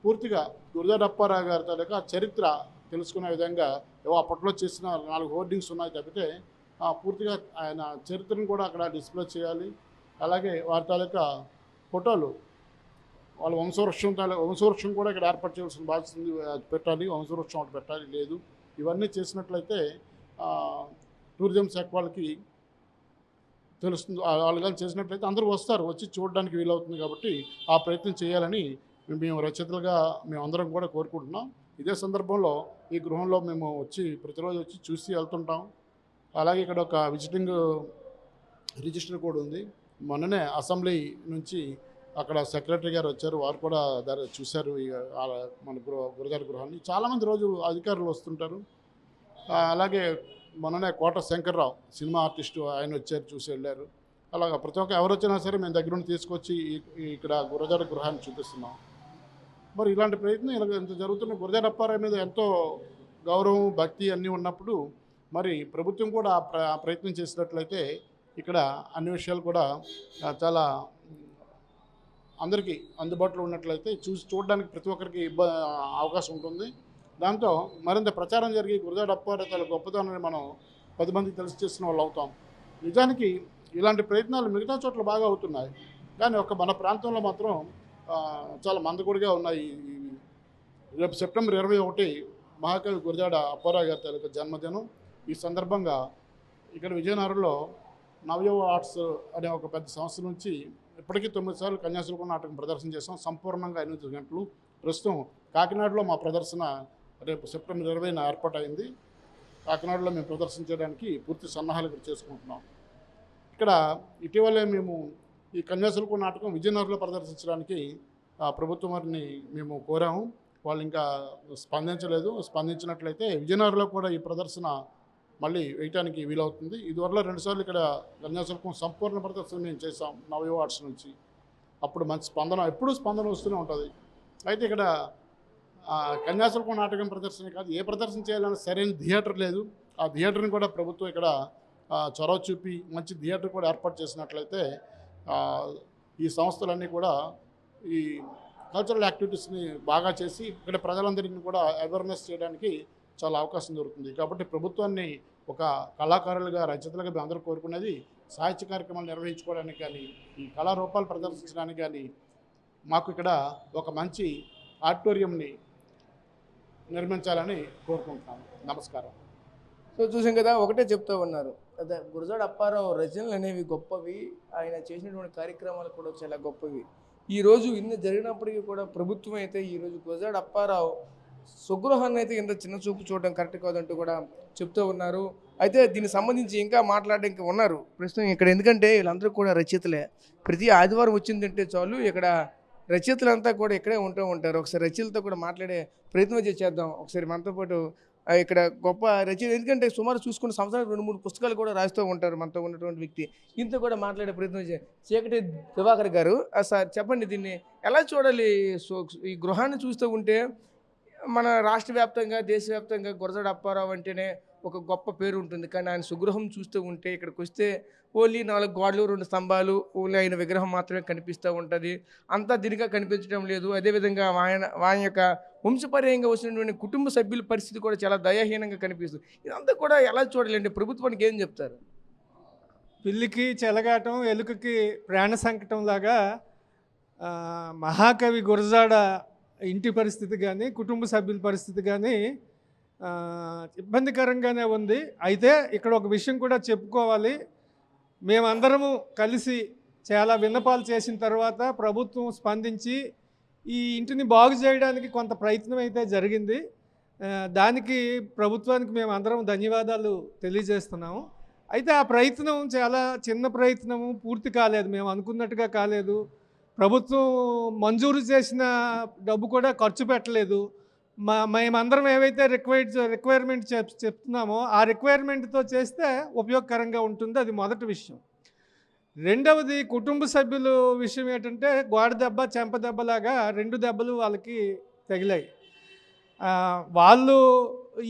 పూర్తిగా గురజాడ అప్పారావు గారి తాలూకా చరిత్ర తెలుసుకునే విధంగా అప్పట్లో చేసిన 4 హోర్డింగ్స్ ఉన్నాయి తప్పితే పూర్తిగా ఆయన చరిత్రను కూడా అక్కడ డిస్ప్లే చేయాలి. అలాగే వారి తాలూకా ఫోటోలు వాళ్ళ వంశవృక్షం కూడా ఇక్కడ ఏర్పాటు చేయాల్సిన బాధ్యత ఉంది. అది పెట్టాలి, వంశవృక్షం ఒకటి పెట్టాలి. లేదు, ఇవన్నీ చేసినట్లయితే టూరిజం శాఖ వాళ్ళకి తెలుస్తుంది. వాళ్ళు కానీ చేసినట్లయితే అందరూ వస్తారు, వచ్చి చూడడానికి వీలవుతుంది. కాబట్టి ఆ ప్రయత్నం చేయాలని మేము రచయితలుగా మేమందరం కూడా కోరుకుంటున్నాం. ఇదే సందర్భంలో ఈ గృహంలో మేము వచ్చి ప్రతిరోజు వచ్చి చూసి వెళ్తుంటాం. అలాగే ఇక్కడ ఒక విజిటింగ్ రిజిస్టర్ కూడా ఉంది. మొన్ననే అసెంబ్లీ నుంచి అక్కడ సెక్రటరీ గారు వచ్చారు, వారు కూడా చూశారు మన గురజాడ గృహాన్ని. చాలామంది రోజు అధికారులు వస్తుంటారు. అలాగే మొన్ననే కోట శంకర్రావు సినిమా ఆర్టిస్టు, ఆయన వచ్చారు, చూసి వెళ్ళారు. అలాగా ప్రతి ఒక్క ఎవరు వచ్చినా సరే మేము దగ్గర నుండి తీసుకొచ్చి ఇక్కడ గురజాడ గృహాన్ని చూపిస్తున్నాం. మరి ఇలాంటి ప్రయత్నం ఇంత జరుగుతున్న గురజాడ అప్పారావు మీద ఎంతో గౌరవం, భక్తి అన్నీ ఉన్నప్పుడు మరి ప్రభుత్వం కూడా ఆ ప్రయత్నం చేసినట్లయితే ఇక్కడ అన్ని విషయాలు కూడా చాలా అందరికీ అందుబాటులో ఉన్నట్లయితే చూడడానికి ప్రతి ఒక్కరికి అవకాశం ఉంటుంది. దాంతో మరింత ప్రచారం జరిగి గురజాడ అప్పారావు తన గొప్పతనాన్ని మనం 10 మందికి తెలియజేసిన వాళ్ళు అవుతాం. నిజానికి ఇలాంటి ప్రయత్నాలు మిగతా చోట్ల బాగా అవుతున్నాయి, కానీ మన ప్రాంతంలో మాత్రం చాలా మందకొడిగా ఉన్నాయి. రేపు సెప్టెంబర్ 21 మహాకవి గురజాడ అప్పారావు గారి తాలూకా జన్మదినం. ఈ సందర్భంగా ఇక్కడ విజయనగరంలో నవయువ ఆర్ట్స్ అనే ఒక పెద్ద సంస్థ నుంచి ఇప్పటికీ 9 సార్లు కన్యాశుల్కం నాటకం ప్రదర్శన చేసాం, సంపూర్ణంగా 8 గంటలు. ప్రస్తుతం కాకినాడలో మా ప్రదర్శన రేపు సెప్టెంబర్ 20న ఏర్పాటైంది. కాకినాడలో మేము ప్రదర్శన చేయడానికి పూర్తి సన్నాహాలు ఇక్కడ చేసుకుంటున్నాం. ఇక్కడ ఇటీవలే మేము ఈ కన్యాశుల్కం నాటకం విజయనగరంలో ప్రదర్శించడానికి ప్రభుత్వం వారిని మేము కోరాము. వాళ్ళు ఇంకా స్పందించలేదు. స్పందించినట్లయితే విజయనగరంలో కూడా ఈ ప్రదర్శన మళ్ళీ వేయటానికి వీలవుతుంది. ఇదివరలో 2 సార్లు ఇక్కడ కన్యాశుల్కం సంపూర్ణ ప్రదర్శన మేము చేసాం నవయువ ఆర్ట్స్ నుంచి. అప్పుడు మంచి స్పందన, ఎప్పుడూ స్పందన వస్తూనే ఉంటుంది. అయితే ఇక్కడ కన్యాశుల్కం నాటకం ప్రదర్శన కాదు, ఏ ప్రదర్శన చేయాలన్నా సరైన థియేటర్ లేదు. ఆ థియేటర్ని కూడా ప్రభుత్వం ఇక్కడ చొరవ చూపి మంచి థియేటర్ కూడా ఏర్పాటు చేసినట్లయితే ఈ సంస్థలన్నీ కూడా ఈ కల్చరల్ యాక్టివిటీస్ని బాగా చేసి ఇక్కడ ప్రజలందరికీ కూడా అవేర్నెస్ చేయడానికి చాలా అవకాశం దొరుకుతుంది. కాబట్టి ప్రభుత్వాన్ని ఒక కళాకారులుగా, రచయితలుగా మేము అందరూ కోరుకునేది సాహిత్య కార్యక్రమాలు నిర్వహించుకోవడానికి కానీ, ఈ కళారూపాలు ప్రదర్శించడానికి కానీ మాకు ఇక్కడ ఒక మంచి ఆడిటోరియంని నిర్మించాలని కోరుకుంటున్నాను. నమస్కారం. సో చూసాం కదా, ఒకటే చెప్తూ ఉన్నారు. అదే గురజాడ అప్పారావు రచనలు అనేవి గొప్పవి, ఆయన చేసినటువంటి కార్యక్రమాలు కూడా చాలా గొప్పవి. ఈరోజు ఇన్ని జరిగినప్పటికీ కూడా ప్రభుత్వం అయితే ఈరోజు గురజాడ అప్పారావు స్వగృహాన్ని అయితే ఇంత చిన్న చూపు చూడడం కరెక్ట్ కాదంటూ కూడా చెప్తూ ఉన్నారు. అయితే దీనికి సంబంధించి ఇంకా మాట్లాడడానికి ఉన్నారు ప్రస్తుతం ఇక్కడ. ఎందుకంటే వీళ్ళందరూ కూడా రచయితలే. ప్రతి ఆదివారం వచ్చిందంటే చాలు ఇక్కడ రచయితలంతా కూడా ఇక్కడే ఉంటూ ఉంటారు. ఒకసారి రచయితలతో కూడా మాట్లాడే ప్రయత్నం చేద్దాం. ఒకసారి మనతో పాటు ఇక్కడ గొప్ప రచయిత, ఎందుకంటే సుమారు చూసుకున్న సంవత్సరానికి 2-3 పుస్తకాలు కూడా రాస్తూ ఉంటారు మనతో ఉన్నటువంటి వ్యక్తి. ఇంత కూడా మాట్లాడే ప్రయత్నం చీకటి దివాకర్ గారు. సార్ చెప్పండి, దీన్ని ఎలా చూడాలి? సో ఈ గృహాన్ని చూస్తూ ఉంటే మన రాష్ట్ర వ్యాప్తంగా, దేశవ్యాప్తంగా గురజాడ అప్పారావు అంటేనే ఒక గొప్ప పేరు ఉంటుంది. కానీ ఆయన సుగృహం చూస్తూ ఉంటే ఇక్కడికి వస్తే ఓన్లీ 4 గోడలు, 2 స్తంభాలు, ఓన్లీ ఆయన విగ్రహం మాత్రమే కనిపిస్తూ ఉంటుంది. అంతా దీనిగా కనిపించడం లేదు. అదేవిధంగా ఆయన యొక్క వంశపర్యంగా వచ్చినటువంటి కుటుంబ సభ్యుల పరిస్థితి కూడా చాలా దయాహీనంగా కనిపిస్తుంది. ఇదంతా కూడా ఎలా చూడాలండి? ప్రభుత్వానికి ఏం చెప్తారు? పిల్లికి చెలగాటం, ఎలుకకి ప్రాణ సంకటం లాగా మహాకవి గురజాడ ఇంటి పరిస్థితి కానీ, కుటుంబ సభ్యుల పరిస్థితి కానీ ఇబ్బందికరంగానే ఉంది. అయితే ఇక్కడ ఒక విషయం కూడా చెప్పుకోవాలి. మేమందరము కలిసి చాలా విన్నపాలు చేసిన తర్వాత ప్రభుత్వం స్పందించి ఈ ఇంటిని బాగు చేయడానికి కొంత ప్రయత్నం అయితే జరిగింది. దానికి ప్రభుత్వానికి మేము అందరం ధన్యవాదాలు తెలియజేస్తున్నాము. అయితే ఆ ప్రయత్నం చాలా చిన్న ప్రయత్నము, పూర్తి కాలేదు, మేము అనుకున్నట్టుగా కాలేదు. ప్రభుత్వం మంజూరు చేసిన డబ్బు కూడా ఖర్చు పెట్టలేదు. మేమందరం ఏవైతే రిక్వైర్మెంట్ చెప్తున్నామో ఆ రిక్వైర్మెంట్తో చేస్తే ఉపయోగకరంగా ఉంటుంది. అది మొదటి విషయం. రెండవది, కుటుంబ సభ్యుల విషయం ఏంటంటే గోడ దెబ్బ, చెంప దెబ్బలాగా 2 దెబ్బలు వాళ్ళకి తగిలాయి. వాళ్ళు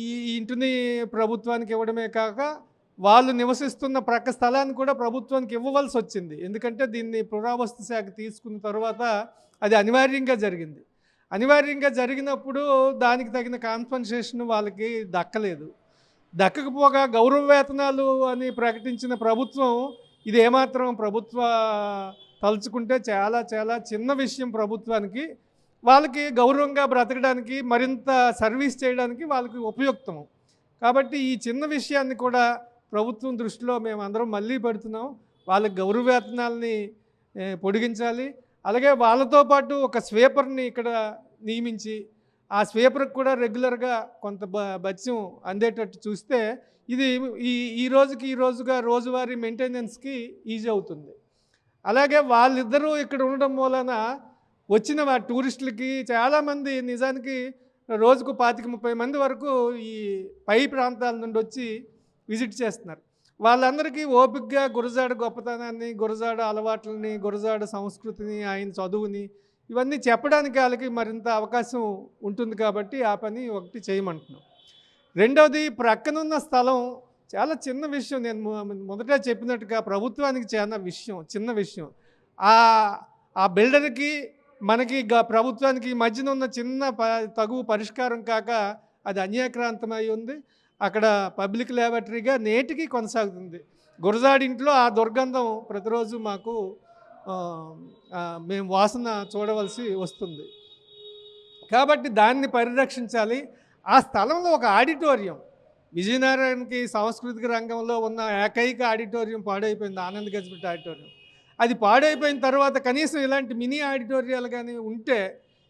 ఈ ఇంటిని ప్రభుత్వానికి ఇవ్వడమే కాక వాళ్ళు నివసిస్తున్న ప్రక్క స్థలాన్ని కూడా ప్రభుత్వానికి ఇవ్వవలసి వచ్చింది. ఎందుకంటే దీన్ని పురావస్తు శాఖ తీసుకున్న తర్వాత అది అనివార్యంగా జరిగింది. అనివార్యంగా జరిగినప్పుడు దానికి తగిన కాంపన్సేషన్ వాళ్ళకి దక్కలేదు. దక్కకపోగా గౌరవ వేతనాలు అని ప్రకటించిన ప్రభుత్వం ఇది ఏమాత్రం ప్రభుత్వ తలుచుకుంటే చాలా చాలా చిన్న విషయం ప్రభుత్వానికి. వాళ్ళకి గౌరవంగా బ్రతకడానికి, మరింత సర్వీస్ చేయడానికి వాళ్ళకి ఉపయుక్తము. కాబట్టి ఈ చిన్న విషయాన్ని కూడా ప్రభుత్వం దృష్టిలో మేమందరం మళ్ళీ పెడుతున్నాం. వాళ్ళకి గౌరవ వేతనాలని పొడిగించాలి. అలాగే వాళ్ళతో పాటు ఒక స్వీపర్ని ఇక్కడ నియమించి ఆ స్వీపర్కి కూడా రెగ్యులర్గా కొంత బత్యం అందేటట్టు చూస్తే ఇది ఈ రోజుగా రోజువారీ మెయింటెనెన్స్కి ఈజీ అవుతుంది. అలాగే వాళ్ళిద్దరూ ఇక్కడ ఉండడం మూలన వచ్చిన టూరిస్టులకి చాలామంది నిజానికి రోజుకు 25-30 మంది వరకు ఈ పై ప్రాంతాల నుండి వచ్చి విజిట్ చేస్తున్నారు. వాళ్ళందరికీ ఓపికగా గురజాడ గొప్పతనాన్ని, గురజాడ అలవాట్లని, గురజాడ సంస్కృతిని, ఆయన చదువుని ఇవన్నీ చెప్పడానికి వాళ్ళకి మరింత అవకాశం ఉంటుంది. కాబట్టి ఆ పని ఒకటి చేయమంటున్నాం. రెండవది, ప్రక్కనున్న స్థలం చాలా చిన్న విషయం. నేను మొదట చెప్పినట్టుగా ప్రభుత్వానికి చాలా చిన్న విషయం. ఆ బిల్డర్కి మనకి ప్రభుత్వానికి మధ్యన ఉన్న చిన్న తగు పరిష్కారం కాక అది అన్యాక్రాంతమై ఉంది. అక్కడ పబ్లిక్ ల్యాబొరేటరీగా నేటికి కొనసాగుతుంది. గురజాడింట్లో ఆ దుర్గంధం ప్రతిరోజు మాకు మేము వాసన చూడవలసి వస్తుంది. కాబట్టి దాన్ని పరిరక్షించాలి. ఆ స్థలంలో ఒక ఆడిటోరియం, విజయనగరానికి సాంస్కృతిక రంగంలో ఉన్న ఏకైక ఆడిటోరియం పాడైపోయింది, ఆనంద్ గజపతి ఆడిటోరియం. అది పాడైపోయిన తర్వాత కనీసం ఇలాంటి మినీ ఆడిటోరియాలు కానీ ఉంటే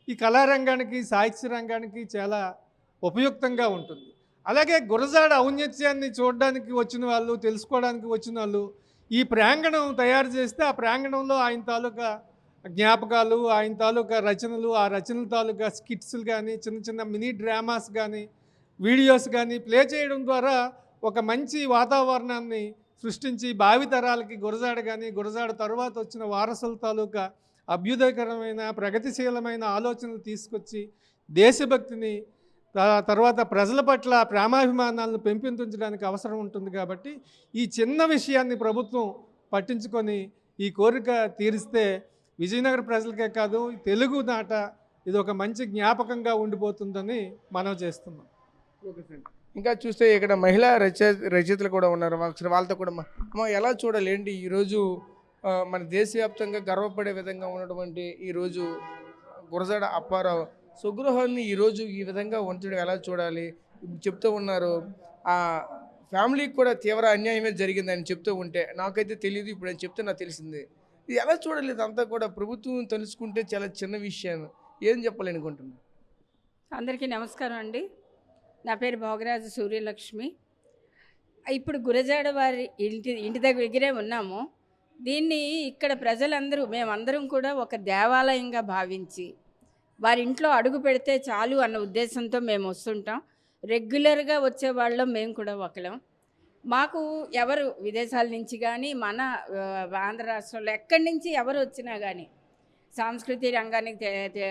ఈ కళారంగానికి, సాహిత్య రంగానికి చాలా ఉపయుక్తంగా ఉంటుంది. అలాగే గురజాడ ఔన్నత్యాన్ని చూడడానికి వచ్చిన వాళ్ళు, తెలుసుకోవడానికి వచ్చిన వాళ్ళు ఈ ప్రాంగణం తయారు చేస్తే ఆ ప్రాంగణంలో ఆయన తాలూకా జ్ఞాపకాలు, ఆయన తాలూకా రచనలు, ఆ రచనల తాలూకా స్కిట్స్లు కానీ, చిన్న చిన్న మినీ డ్రామాస్ కానీ, వీడియోస్ కానీ ప్లే చేయడం ద్వారా ఒక మంచి వాతావరణాన్ని సృష్టించి భావితరాలకి గురజాడ కానీ, గురజాడ తరువాత వచ్చిన వారసుల తాలూకా అభ్యుదయకరమైన, ప్రగతిశీలమైన ఆలోచనలు తీసుకొచ్చి దేశభక్తిని, తర్వాత ప్రజల పట్ల ప్రేమాభిమానాలను పెంపొందించడానికి అవసరం ఉంటుంది. కాబట్టి ఈ చిన్న విషయాన్ని ప్రభుత్వం పట్టించుకొని ఈ కోరిక తీరిస్తే విజయనగర ప్రజలకే కాదు, తెలుగు నాట ఇది ఒక మంచి జ్ఞాపకంగా ఉండిపోతుందని మనం చేస్తున్నాం. ఇంకా చూస్తే ఇక్కడ మహిళా రచయితలు కూడా ఉన్నారు. ఒకసారి వాళ్ళతో కూడా ఎలా చూడాలి ఏంటి ఈరోజు మన దేశవ్యాప్తంగా గర్వపడే విధంగా ఉన్నటువంటి ఈరోజు గురజాడ అప్పారావు స్వగృహాన్ని ఈరోజు ఈ విధంగా ఉంచడం ఎలా చూడాలి? చెప్తూ ఉన్నారు ఆ ఫ్యామిలీకి కూడా తీవ్ర అన్యాయమే జరిగిందని చెప్తూ ఉంటే నాకైతే తెలియదు, ఇప్పుడు అని చెప్తే నాకు తెలిసింది. ఇది ఎలా చూడాలి? ఇదంతా కూడా ప్రభుత్వం తెలుసుకుంటే చాలా చిన్న విషయం. ఏం చెప్పాలనుకుంటున్నాను? అందరికీ నమస్కారం అండి. నా పేరు భోగరాజు సూర్యలక్ష్మి. ఇప్పుడు గురజాడ వారి ఇంటి దగ్గరే ఉన్నాము. దీన్ని ఇక్కడ ప్రజలందరూ, మేమందరం కూడా ఒక దేవాలయంగా భావించి వారి ఇంట్లో అడుగు పెడితే చాలు అన్న ఉద్దేశంతో మేము వస్తుంటాం. రెగ్యులర్గా వచ్చేవాళ్ళం మేము కూడా ఒకళ్ళం. మాకు ఎవరు విదేశాల నుంచి కానీ, మన ఆంధ్ర రాష్ట్రంలో ఎక్కడి నుంచి ఎవరు వచ్చినా కానీ, సాంస్కృతిక రంగానికి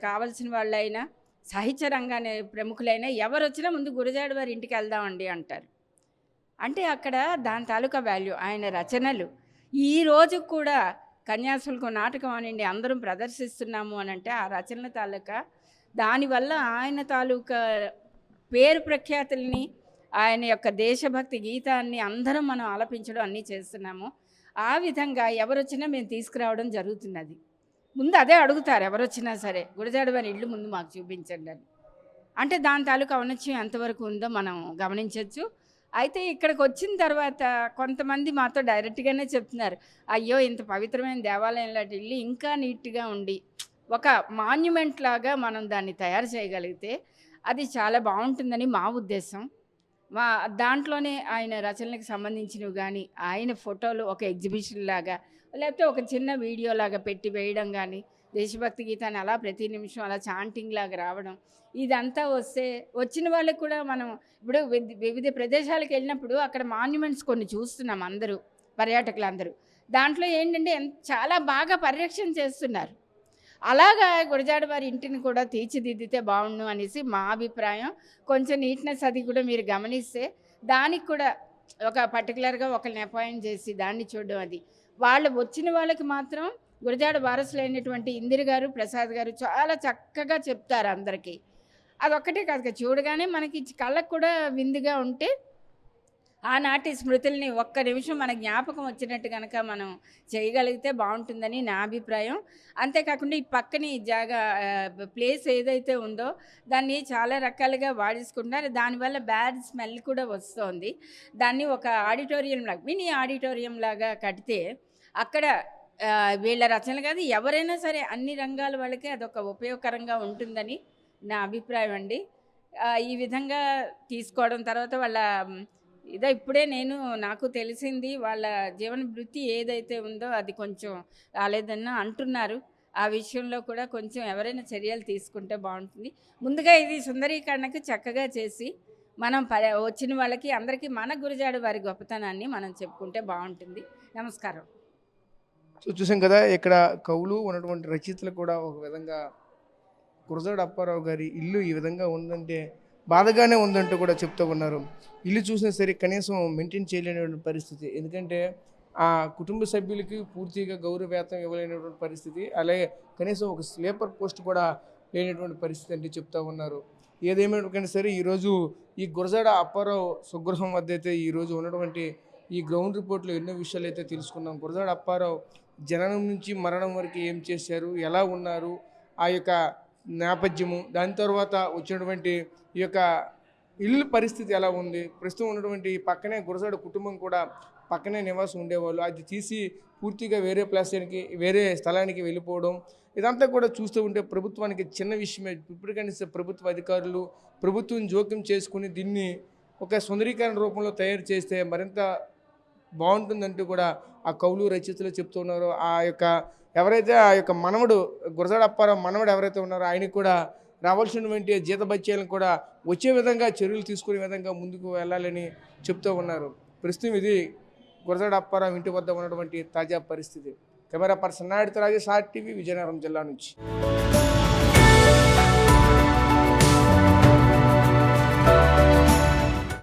కావాల్సిన వాళ్ళైనా, సాహిత్య రంగాన్ని ప్రముఖులైనా ఎవరు వచ్చినా ముందు గురజాడ వారి ఇంటికి వెళ్దామండి అంటారు. అంటే అక్కడ దాని తాలూకా వాల్యూ, ఆయన రచనలు ఈ రోజు కూడా కన్యాశుల్కం నాటకం అనండి అందరం ప్రదర్శిస్తున్నాము అని అంటే ఆ రచనల తాలూకా దానివల్ల ఆయన తాలూకా పేరు ప్రఖ్యాతుల్ని, ఆయన యొక్క దేశభక్తి గీతాన్ని అందరం మనం ఆలపించడం అన్నీ చేస్తున్నాము. ఆ విధంగా ఎవరొచ్చినా మేము తీసుకురావడం జరుగుతున్నది. ముందు అదే అడుగుతారు ఎవరొచ్చినా సరే, గురజాడ వారి ఇల్లు ముందు మాకు చూపించండి అని. అంటే దాని తాలూకా ఔన్నత్యం ఎంతవరకు ఉందో మనం గమనించవచ్చు. అయితే ఇక్కడికి వచ్చిన తర్వాత కొంతమంది మాతో డైరెక్ట్గానే చెప్తున్నారు, అయ్యో ఇంత పవిత్రమైన దేవాలయం లాంటి ఇల్లు ఇంకా నీట్గా ఉండి ఒక మాన్యుమెంట్ లాగా మనం దాన్ని తయారు చేయగలిగితే అది చాలా బాగుంటుందని మా ఉద్దేశం. దాంట్లోనే ఆయన రచనలకు సంబంధించినవి కానీ, ఆయన ఫోటోలు ఒక ఎగ్జిబిషన్ లాగా లేకపోతే ఒక చిన్న వీడియో లాగా పెట్టి వేయడం కానీ, దేశభక్తి గీతాన్ని అలా ప్రతి నిమిషం అలా చాంటింగ్ లాగా రావడం, ఇదంతా వస్తే వచ్చిన వాళ్ళకి కూడా మనం ఇప్పుడు వివిధ ప్రదేశాలకు వెళ్ళినప్పుడు అక్కడ మాన్యుమెంట్స్ కొన్ని చూస్తున్నాం అందరూ, పర్యాటకులందరూ. దాంట్లో ఏంటంటే చాలా బాగా పరిరక్షణ చేస్తున్నారు. అలాగా గురజాడ వారి ఇంటిని కూడా తీర్చిదిద్దితే బాగుండు అనేసి మా అభిప్రాయం. కొంచెం నీట్నెస్ అది కూడా మీరు గమనిస్తే దానికి కూడా ఒక పర్టికులర్గా ఒకరిని అపాయింట్ చేసి దాన్ని చూడడం, అది వాళ్ళు వచ్చిన వాళ్ళకి మాత్రం గురజాడ వారసులైనటువంటి ఇందిర గారు, ప్రసాద్ గారు చాలా చక్కగా చెప్తారు అందరికీ. అదొక్కటే కాదు, చూడగానే మనకి కళ్ళకు కూడా విందుగా ఉంటే ఆనాటి స్మృతుల్ని ఒక్క నిమిషం మన జ్ఞాపకం వచ్చినట్టు కనుక మనం చేయగలిగితే బాగుంటుందని నా అభిప్రాయం. అంతేకాకుండా ఈ పక్కన ఈ ప్లేస్ ఏదైతే ఉందో దాన్ని చాలా రకాలుగా వాడేసుకుంటున్నారు. దానివల్ల బ్యాడ్ స్మెల్ కూడా వస్తుంది. దాన్ని ఒక ఆడిటోరియం లాగా, మినీ ఆడిటోరియం లాగా కడితే అక్కడ వీళ్ళ రచనలు కాదు, ఎవరైనా సరే అన్ని రంగాల వాళ్ళకి అదొక ఉపయోగకరంగా ఉంటుందని నా అభిప్రాయం అండి. ఈ విధంగా తీసుకోవడం, తర్వాత వాళ్ళ ఇప్పుడే నాకు తెలిసింది వాళ్ళ జీవన వృత్తి ఏదైతే ఉందో అది కొంచెం రాలేదన్న అంటున్నారు. ఆ విషయంలో కూడా కొంచెం ఎవరైనా చర్యలు తీసుకుంటే బాగుంటుంది. ముందుగా ఇది సుందరీకరణకు చక్కగా చేసి మనం వచ్చిన వాళ్ళకి అందరికీ మన గురజాడ వారి గొప్పతనాన్ని మనం చెప్పుకుంటే బాగుంటుంది. నమస్కారం. సో చూసాం కదా, ఇక్కడ కవులు ఉన్నటువంటి రచయితలు కూడా ఒక విధంగా గురజాడ అప్పారావు గారి ఇల్లు ఈ విధంగా ఉందంటే బాధగానే ఉందంటూ కూడా చెప్తూ ఉన్నారు. ఇల్లు చూసినా సరే కనీసం మెయింటైన్ చేయలేనటువంటి పరిస్థితి, ఎందుకంటే ఆ కుటుంబ సభ్యులకి పూర్తిగా గౌరవవేతం ఇవ్వలేనటువంటి పరిస్థితి, అలాగే కనీసం ఒక స్లీపర్ పోస్ట్ కూడా లేనటువంటి పరిస్థితి అంటే చెప్తూ ఉన్నారు. ఏదేమైనా సరే ఈరోజు ఈ గురజాడ అప్పారావు స్వగృహం వద్ద అయితే ఈరోజు ఉన్నటువంటి ఈ గ్రౌండ్ రిపోర్ట్లో ఎన్నో విషయాలు అయితే తెలుసుకున్నాం. గురజాడ అప్పారావు జననం నుంచి మరణం వరకు ఏం చేశారు, ఎలా ఉన్నారు, ఆ యొక్క నేపథ్యము, దాని తర్వాత వచ్చినటువంటి ఈ యొక్క ఇల్లు పరిస్థితి ఎలా ఉంది, ప్రస్తుతం ఉన్నటువంటి పక్కనే గురజాడ కుటుంబం కూడా పక్కనే నివాసం ఉండేవాళ్ళు, అది తీసి పూర్తిగా వేరే స్థలానికి వెళ్ళిపోవడం, ఇదంతా కూడా చూస్తూ ఉంటే ప్రభుత్వానికి చిన్న విషయమే. ఇప్పటికైనా ప్రభుత్వ అధికారులు ప్రభుత్వం జోక్యం చేసుకుని దీన్ని ఒక సుందరీకరణ రూపంలో తయారు చేస్తే మరింత బాగుంటుందంటూ కూడా ఆ కవులు రచయితలు చెప్తున్నారు. ఎవరైతే ఆ యొక్క మనవడు గురజాడ అప్పారావు మనవడు ఎవరైతే ఉన్నారో ఆయనకు కూడా రావాల్సినటువంటి జీతభత్యాలను కూడా వచ్చే విధంగా చర్యలు తీసుకునే విధంగా ముందుకు వెళ్ళాలని చెప్తూ ఉన్నారు. ప్రస్తుతం ఇది గురజాడ అప్పారావు ఇంటి వద్ద ఉన్నటువంటి తాజా పరిస్థితి. కెమెరా పర్సన్ నాయుడుతో రాజేష్, RTV, విజయనగరం జిల్లా నుంచి.